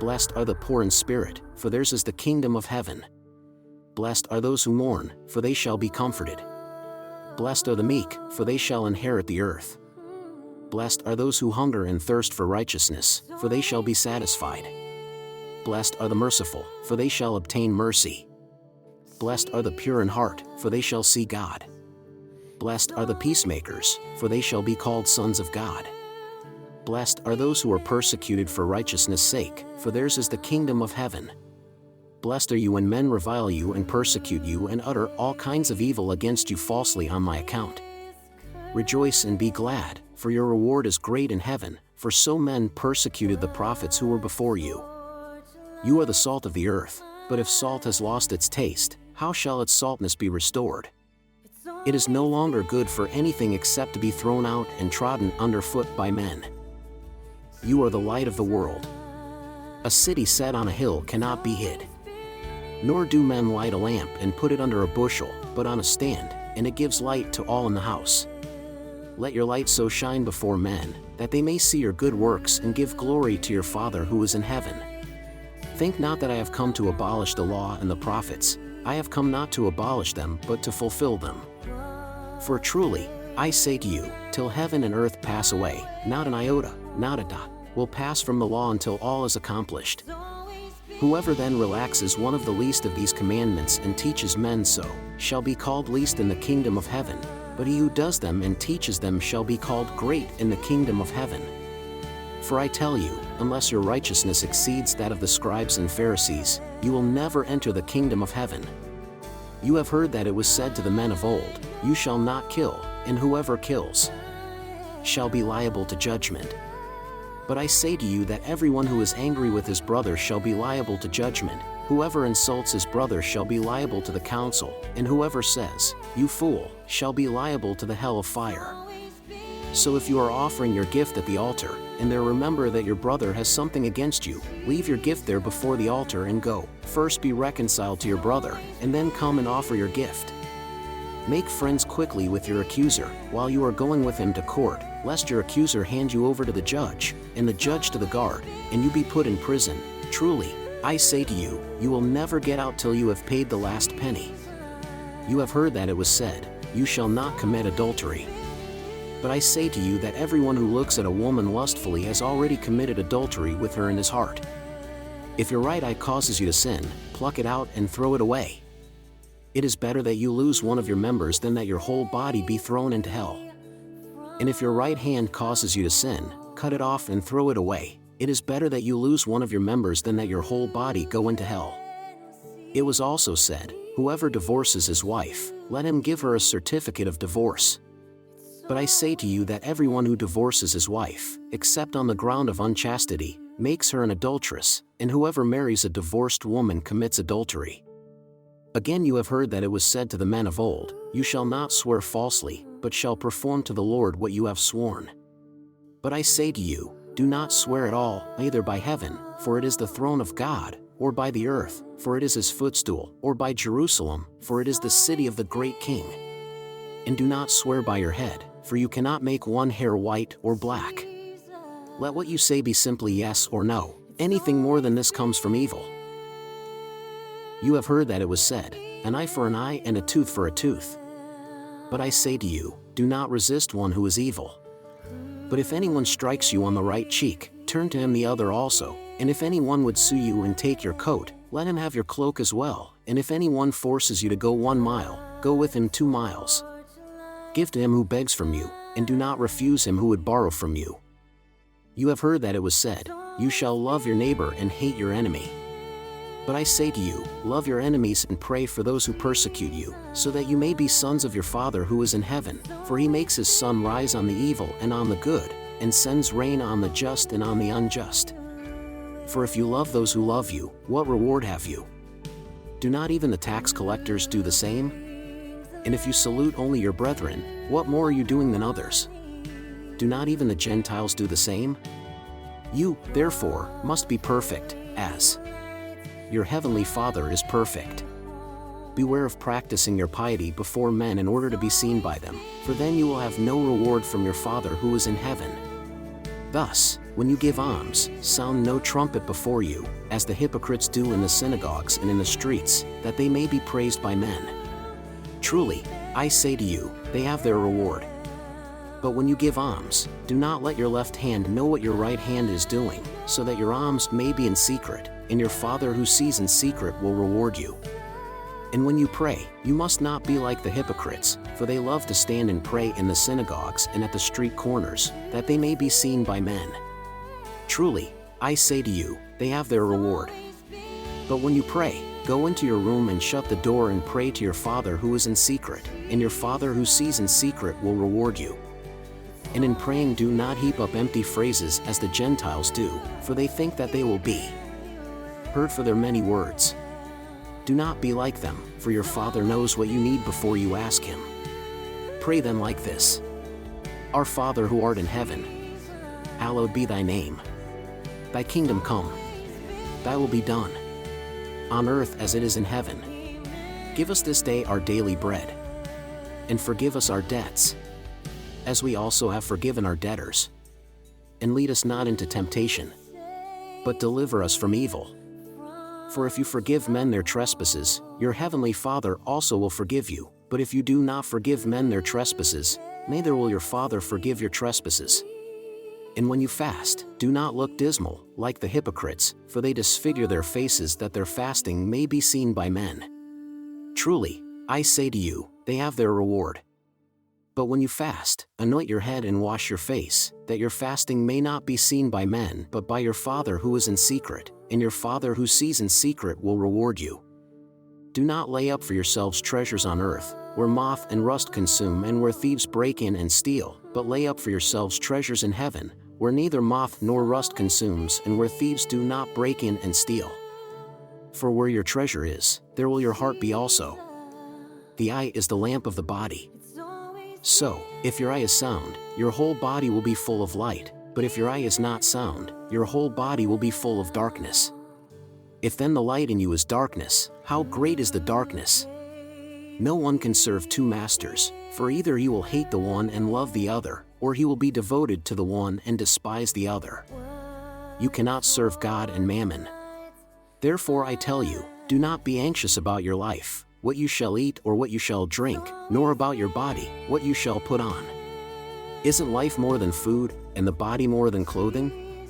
Blessed are the poor in spirit, for theirs is the kingdom of heaven. Blessed are those who mourn, for they shall be comforted. Blessed are the meek, for they shall inherit the earth. Blessed are those who hunger and thirst for righteousness, for they shall be satisfied. Blessed are the merciful, for they shall obtain mercy. Blessed are the pure in heart, for they shall see God. Blessed are the peacemakers, for they shall be called sons of God. Blessed are those who are persecuted for righteousness' sake, for theirs is the kingdom of heaven. Blessed are you when men revile you and persecute you and utter all kinds of evil against you falsely on my account. Rejoice and be glad, for your reward is great in heaven, for so men persecuted the prophets who were before you. You are the salt of the earth, but if salt has lost its taste, how shall its saltness be restored? It is no longer good for anything except to be thrown out and trodden underfoot by men. You are the light of the world. A city set on a hill cannot be hid. Nor do men light a lamp and put it under a bushel, but on a stand, and it gives light to all in the house. Let your light so shine before men, that they may see your good works and give glory to your Father who is in heaven. Think not that I have come to abolish the law and the prophets. I have come not to abolish them, but to fulfill them. For truly, I say to you, till heaven and earth pass away, not an iota, not a dot, will pass from the law until all is accomplished. Whoever then relaxes one of the least of these commandments and teaches men so, shall be called least in the kingdom of heaven, but he who does them and teaches them shall be called great in the kingdom of heaven. For I tell you, unless your righteousness exceeds that of the scribes and Pharisees, you will never enter the kingdom of heaven. You have heard that it was said to the men of old, you shall not kill, and whoever kills shall be liable to judgment. But I say to you that everyone who is angry with his brother shall be liable to judgment, whoever insults his brother shall be liable to the council, and whoever says, you fool, shall be liable to the hell of fire. So if you are offering your gift at the altar, and there remember that your brother has something against you, leave your gift there before the altar and go, first be reconciled to your brother, and then come and offer your gift. Make friends quickly with your accuser, while you are going with him to court, lest your accuser hand you over to the judge, and the judge to the guard, and you be put in prison. Truly, I say to you, you will never get out till you have paid the last penny. You have heard that it was said, you shall not commit adultery. But I say to you that everyone who looks at a woman lustfully has already committed adultery with her in his heart. If your right eye causes you to sin, pluck it out and throw it away. It is better that you lose one of your members than that your whole body be thrown into hell. And if your right hand causes you to sin, cut it off and throw it away. It is better that you lose one of your members than that your whole body go into hell. It was also said, whoever divorces his wife, let him give her a certificate of divorce. But I say to you that everyone who divorces his wife, except on the ground of unchastity, makes her an adulteress, and whoever marries a divorced woman commits adultery. Again you have heard that it was said to the men of old, you shall not swear falsely, but shall perform to the Lord what you have sworn. But I say to you, do not swear at all, either by heaven, for it is the throne of God, or by the earth, for it is his footstool, or by Jerusalem, for it is the city of the great king. And do not swear by your head, for you cannot make one hair white or black. Let what you say be simply yes or no. Anything more than this comes from evil. You have heard that it was said, an eye for an eye and a tooth for a tooth. But I say to you, do not resist one who is evil. But if anyone strikes you on the right cheek, turn to him the other also, and if anyone would sue you and take your coat, let him have your cloak as well, and if anyone forces you to go 1 mile, go with him 2 miles. Give to him who begs from you, and do not refuse him who would borrow from you. You have heard that it was said, you shall love your neighbor and hate your enemy. But I say to you, love your enemies and pray for those who persecute you, so that you may be sons of your Father who is in heaven, for he makes his sun rise on the evil and on the good, and sends rain on the just and on the unjust. For if you love those who love you, what reward have you? Do not even the tax collectors do the same? And if you salute only your brethren, what more are you doing than others? Do not even the Gentiles do the same? You, therefore, must be perfect, as your heavenly Father is perfect. Beware of practicing your piety before men in order to be seen by them, for then you will have no reward from your Father who is in heaven. Thus, when you give alms, sound no trumpet before you, as the hypocrites do in the synagogues and in the streets, that they may be praised by men. Truly, I say to you, they have their reward. But when you give alms, do not let your left hand know what your right hand is doing, so that your alms may be in secret, and your Father who sees in secret will reward you. And when you pray, you must not be like the hypocrites, for they love to stand and pray in the synagogues and at the street corners, that they may be seen by men. Truly, I say to you, they have their reward. But when you pray, go into your room and shut the door and pray to your Father who is in secret, and your Father who sees in secret will reward you. And in praying, do not heap up empty phrases as the Gentiles do, for they think that they will be heard for their many words. Do not be like them, for your Father knows what you need before you ask Him. Pray then like this: Our Father who art in heaven, hallowed be thy name. Thy kingdom come. Thy will be done, on earth as it is in heaven. Give us this day our daily bread. And forgive us our debts, as we also have forgiven our debtors. And lead us not into temptation, but deliver us from evil. For if you forgive men their trespasses, your heavenly Father also will forgive you. But if you do not forgive men their trespasses, neither will your Father forgive your trespasses. And when you fast, do not look dismal, like the hypocrites, for they disfigure their faces that their fasting may be seen by men. Truly, I say to you, they have their reward. But when you fast, anoint your head and wash your face, that your fasting may not be seen by men but by your Father who is in secret, and your Father who sees in secret will reward you. Do not lay up for yourselves treasures on earth, where moth and rust consume and where thieves break in and steal, but lay up for yourselves treasures in heaven, where neither moth nor rust consumes and where thieves do not break in and steal. For where your treasure is, there will your heart be also. The eye is the lamp of the body. So, if your eye is sound, your whole body will be full of light, but if your eye is not sound, your whole body will be full of darkness. If then the light in you is darkness, how great is the darkness? No one can serve two masters, for either he will hate the one and love the other, or he will be devoted to the one and despise the other. You cannot serve God and mammon. Therefore I tell you, do not be anxious about your life, what you shall eat or what you shall drink, nor about your body, what you shall put on. Isn't life more than food, and the body more than clothing?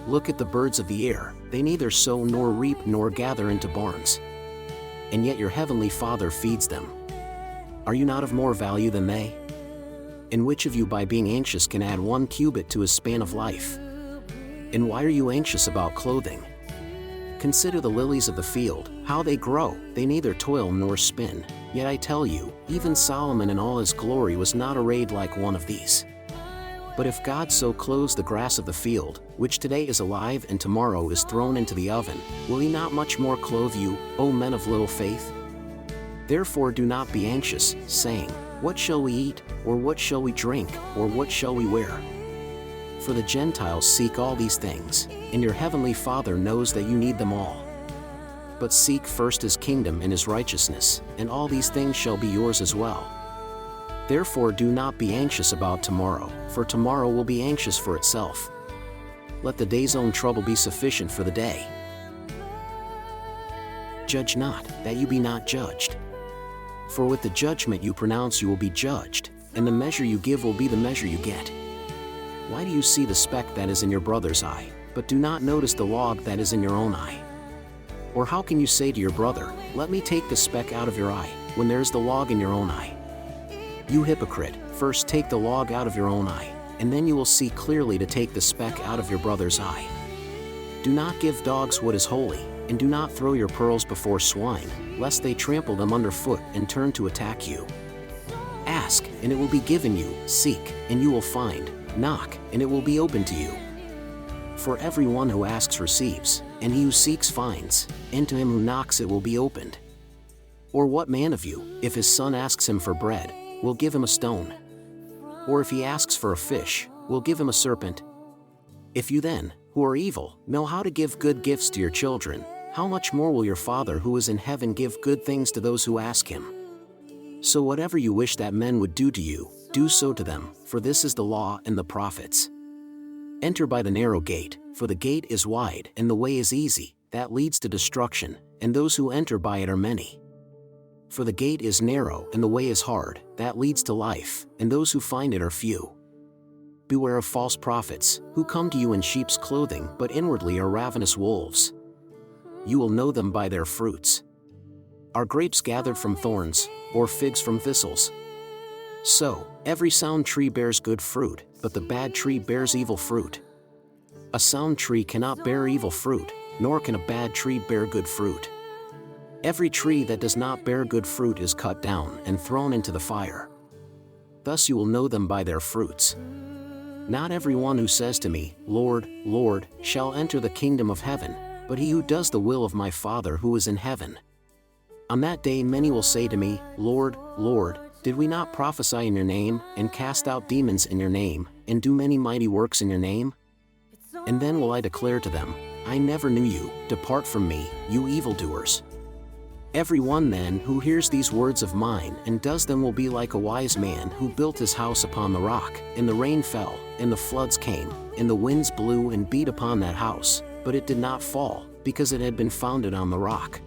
Look at the birds of the air, they neither sow nor reap nor gather into barns. And yet your heavenly Father feeds them. Are you not of more value than they? And which of you by being anxious can add 1 cubit to his span of life? And why are you anxious about clothing? Consider the lilies of the field, how they grow, they neither toil nor spin. Yet I tell you, even Solomon in all his glory was not arrayed like one of these. But if God so clothes the grass of the field, which today is alive and tomorrow is thrown into the oven, will he not much more clothe you, O men of little faith? Therefore do not be anxious, saying, What shall we eat, or what shall we drink, or what shall we wear? For the Gentiles seek all these things, and your heavenly Father knows that you need them all. But seek first his kingdom and his righteousness, and all these things shall be yours as well. Therefore do not be anxious about tomorrow, for tomorrow will be anxious for itself. Let the day's own trouble be sufficient for the day. Judge not, that you be not judged. For with the judgment you pronounce you will be judged, and the measure you give will be the measure you get. Why do you see the speck that is in your brother's eye, but do not notice the log that is in your own eye? Or how can you say to your brother, Let me take the speck out of your eye, when there is the log in your own eye? You hypocrite, first take the log out of your own eye, and then you will see clearly to take the speck out of your brother's eye. Do not give dogs what is holy, and do not throw your pearls before swine, lest they trample them underfoot and turn to attack you. Ask, and it will be given you, seek, and you will find, knock, and it will be opened to you. For everyone who asks receives, and he who seeks finds, and to him who knocks it will be opened. Or what man of you, if his son asks him for bread, will give him a stone? Or if he asks for a fish, will give him a serpent? If you then, who are evil, know how to give good gifts to your children, how much more will your Father who is in heaven give good things to those who ask him? So whatever you wish that men would do to you, do so to them, for this is the law and the prophets. Enter by the narrow gate, for the gate is wide and the way is easy, that leads to destruction, and those who enter by it are many. For the gate is narrow and the way is hard, that leads to life, and those who find it are few. Beware of false prophets, who come to you in sheep's clothing but inwardly are ravenous wolves. You will know them by their fruits. Are grapes gathered from thorns, or figs from thistles? So, every sound tree bears good fruit, but the bad tree bears evil fruit. A sound tree cannot bear evil fruit, nor can a bad tree bear good fruit. Every tree that does not bear good fruit is cut down and thrown into the fire. Thus you will know them by their fruits. Not everyone who says to me, Lord, Lord, shall enter the kingdom of heaven, but he who does the will of my Father who is in heaven. On that day many will say to me, Lord, Lord, did we not prophesy in your name, and cast out demons in your name, and do many mighty works in your name? And then will I declare to them, I never knew you, depart from me, you evildoers. Every one then who hears these words of mine and does them will be like a wise man who built his house upon the rock, and the rain fell, and the floods came, and the winds blew and beat upon that house, but it did not fall, because it had been founded on the rock.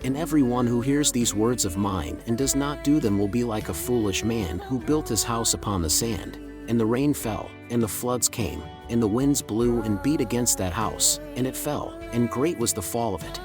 And every one who hears these words of mine and does not do them will be like a foolish man who built his house upon the sand, and the rain fell, and the floods came, and the winds blew and beat against that house, and it fell, and great was the fall of it.